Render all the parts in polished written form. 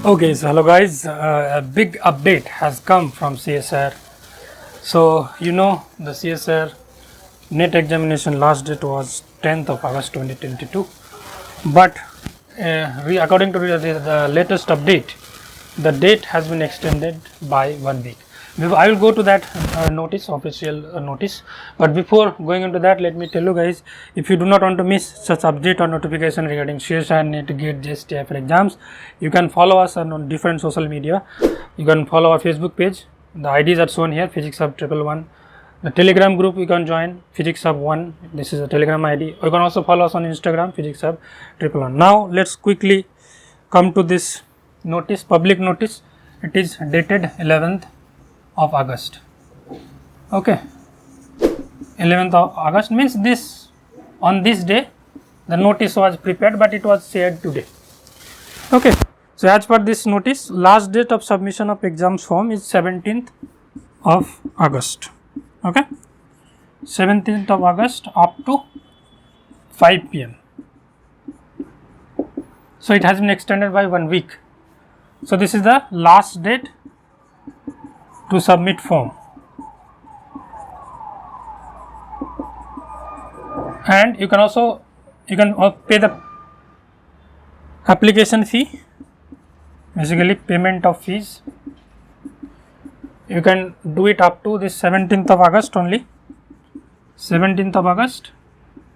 Okay, so hello guys, a big update has come from CSIR. So the CSIR-NET examination last date was 10th of August 2022, but according to the latest update, the date has been extended by 1 week. I will go to that official notice, but before going into that, let me tell you guys, if you do not want to miss such update or notification regarding CSIR-NET, GATE, JST, TIFR exams, you can follow us on different social media. You can follow our Facebook page. The IDs are shown here, Physics Hub 111. The Telegram group you can join, Physics Hub 1. This is a Telegram ID. You can also follow us on Instagram, Physics Hub 111. Now let's quickly come to this notice, public notice. It is dated 11th of August. Okay, 11th of August means on this day the notice was prepared, but it was shared today. Okay, so as per this notice, last date of submission of exams form is 17th of August. Okay, 17th of August up to 5 p.m. So it has been extended by 1 week. So this is the last date to submit form, and you can pay the application fee, basically payment of fees. You can do it up to this 17th of August only. 17th of August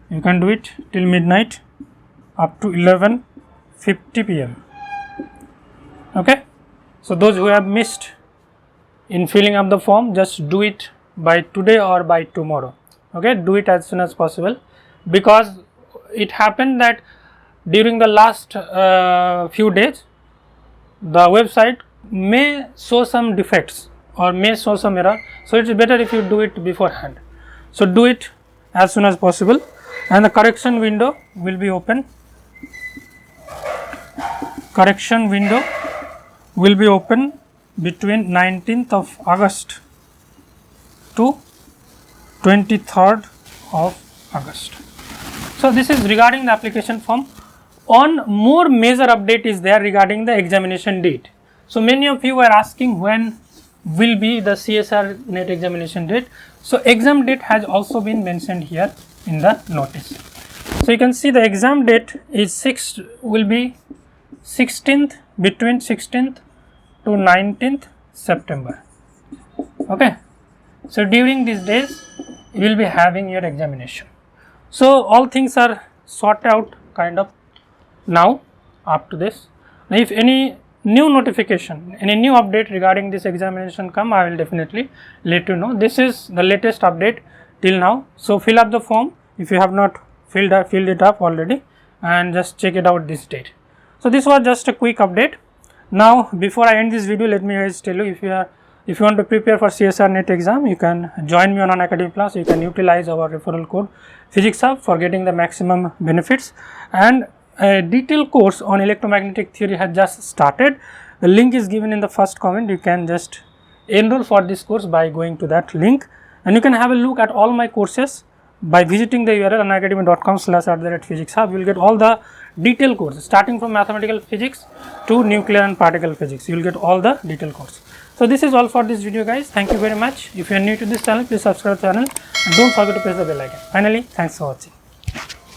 you can do it till midnight up to 11:50 p.m. Okay, so those who have missed in filling up the form, just do it by today or by tomorrow. Okay, do it as soon as possible, because it happened that during the last few days the website may show some defects or may show some error, so it's better if you do it beforehand. So do it as soon as possible, and the correction window will be open. Correction window will be open between 19th of August to 23rd of August. So this is regarding the application form. One more major update is there regarding the examination date. So many of you are asking when will be the CSIR-NET examination date. So exam date has also been mentioned here in the notice. So you can see the exam date is will be 16th, between 16th to 19th September. Okay, so during these days you will be having your examination. So all things are sorted out kind of now up to this. Now if any new notification, any new update regarding this examination come, I will definitely let you know. This is the latest update till now. So fill up the form if you have not filled it up already, and just check it out this date. So this was just a quick update. Now before I end this video, let me guys tell you, if you want to prepare for CSIR-NET exam, you can join me on Unacademy Plus. You can utilize our referral code Physics Hub for getting the maximum benefits, and a detailed course on electromagnetic theory has just started. The link is given in the first comment. You can just enroll for this course by going to that link, and you can have a look at all my courses by visiting the URL unacademy.com/physics hub. You will get all the detailed courses starting from mathematical physics to nuclear and particle physics. You will get all the detailed course. So this is all for this video guys. Thank you very much. If you are new to this channel, please subscribe to the channel and don't forget to press the bell icon. Finally, thanks for watching.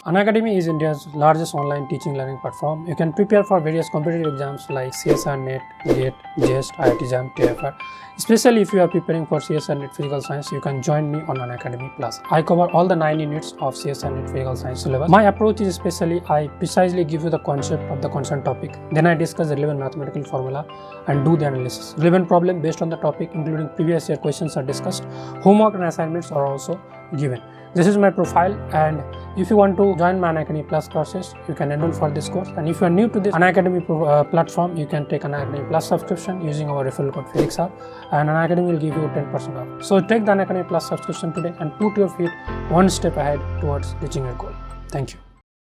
Unacademy is India's largest online teaching learning platform. You can prepare for various competitive exams like CSIR-NET, GATE, JST, IIT JAM, TIFR. Especially if you are preparing for CSIR-NET Physical Science, you can join me on Unacademy Plus. I cover all the 9 units of CSIR-NET Physical Science syllabus. My approach is I precisely give you the concept of the concerned topic. Then I discuss the relevant mathematical formula and do the analysis. Relevant problem based on the topic, including previous year questions, are discussed. Homework and assignments are also given. This is my profile, and if you want to join my Unacademy Plus classes, you can enroll for this course. And if you are new to this Unacademy platform, you can take an Unacademy Plus subscription using our referral code Physics Hub, and Unacademy will give you 10% off. So take the Unacademy Plus subscription today and put your feet one step ahead towards reaching your goal. Thank you.